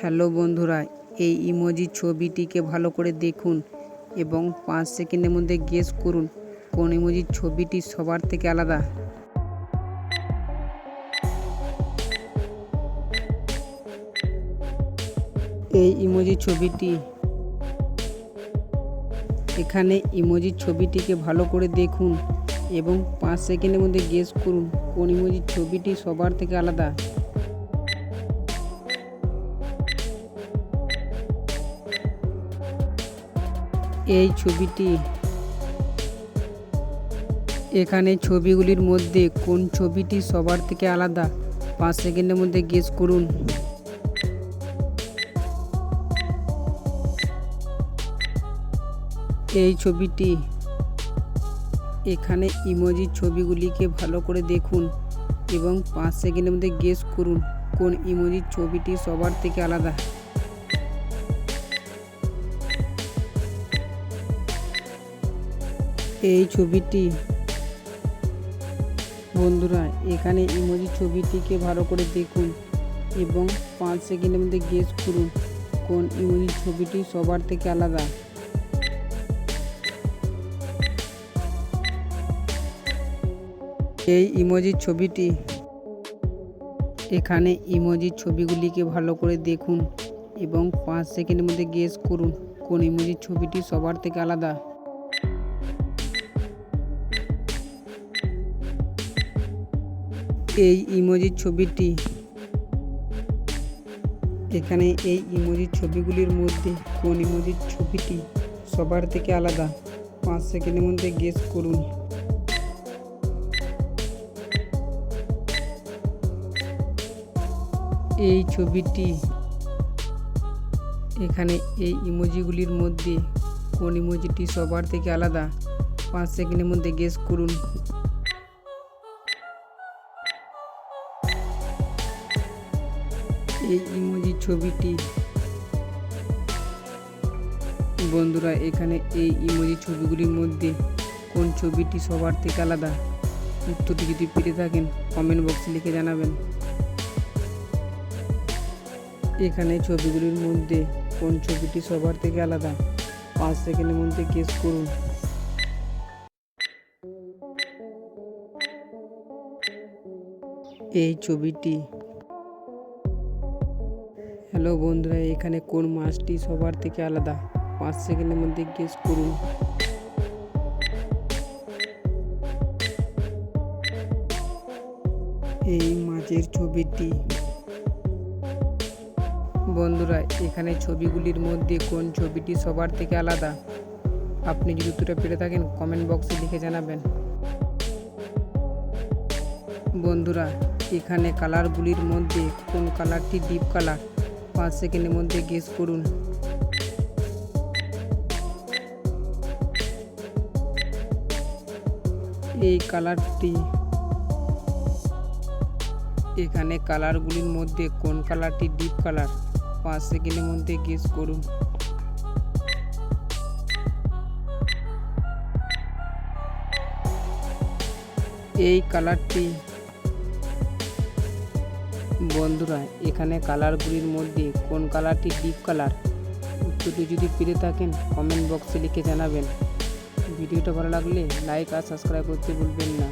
Hello বন্ধুরা, এই emoji ছবিটিকে ভালো করে দেখুন এবং 5 সেকেন্ডের মধ্যে গেস করুন কোন ইমোজির ছবিটি সবার থেকে আলাদা। এই ইমোজি ছবিটি এখানে ইমোজির ছবিটিকে ভালো করে দেখুন এবং 5 সেকেন্ডের মধ্যে গেস করুন কোন ইমোজির ছবিটি সবার থেকে আলাদা। এই ছবিটি এখানে ছবিগুলির মধ্যে কোন ছবিটি সবার থেকে আলাদা? 5 সেকেন্ডের মধ্যে গেস করুন। এই ছবিটি এখানে ইমোজির ছবিগুলিকে ভালো করে দেখুন এবং 5 সেকেন্ডের মধ্যে গেস করুন কোন ইমোজির ছবিটি সবার থেকে আলাদা। এই ছবিটি বন্ধুরা এখানে ইমোজি ছবিটিকে ভালো করে দেখুন এবং 5 সেকেন্ডের মধ্যে গেস করুন কোন ইমোজি ছবিটি সবার থেকে আলাদা। এই ইমোজি ছবিটি এখানে ইমোজি ছবিগুলিকে ভালো করে দেখুন এবং 5 সেকেন্ডের মধ্যে গেস করুন কোন ইমোজি ছবিটি সবার থেকে আলাদা। এই ইমোজি ছবিটি এখানে এই ইমোজি ছবিগুলির মধ্যে কোন ইমোজির ছবিটি সবার থেকে আলাদা? 5 সেকেন্ডের মধ্যে গেস করুন। এই ছবিটি এখানে এই ইমোজিগুলির মধ্যে কোন ইমোজিটি সবার থেকে আলাদা? 5 সেকেন্ডের মধ্যে গেস করুন। এই ইমোজি ছবিটি বন্ধুরা এখানে এই ইমোজি ছবিগুলির মধ্যে কোন ছবিটি সবার থেকে আলাদা? উত্তরটি যদি পেতে থাকেন কমেন্ট বক্সে লিখে জানাবেন। এখানে ছবিগুলির মধ্যে কোন ছবিটি সবার থেকে আলাদা? 5 সেকেন্ডের মধ্যে গেস করুন। এই ছবিটি হ্যালো বন্ধুরা এখানে কোন মাছটি সবার থেকে আলাদা? 5 সেকেন্ডের মধ্যে গেস করুন। এই মাছের ছবিটি বন্ধুরা এখানে ছবিগুলির মধ্যে কোন ছবিটি সবার থেকে আলাদা? আপনি যদি উত্তরটা পেতে থাকেন কমেন্ট বক্সে লিখে জানাবেন। বন্ধুরা এখানে কালারগুলির মধ্যে কোন কালারটি ডিপ কালার? 5 সেকেন্ডের মধ্যে গেস করুন। এই কালারটি এখানে কালারগুলির মধ্যে কোন কালারটি ডিপ কালার? 5 সেকেন্ডের মধ্যে গেস করুন। এই কালারটি বন্ধুরা এখানে কালারগুলির মধ্যে কোন কালারটি ডিপ কালার? উত্তরটি যদি পেতে থাকেন কমেন্ট বক্সে লিখে জানাবেন। ভিডিওটা ভালো লাগলে লাইক আর সাবস্ক্রাইব করতে ভুলবেন না।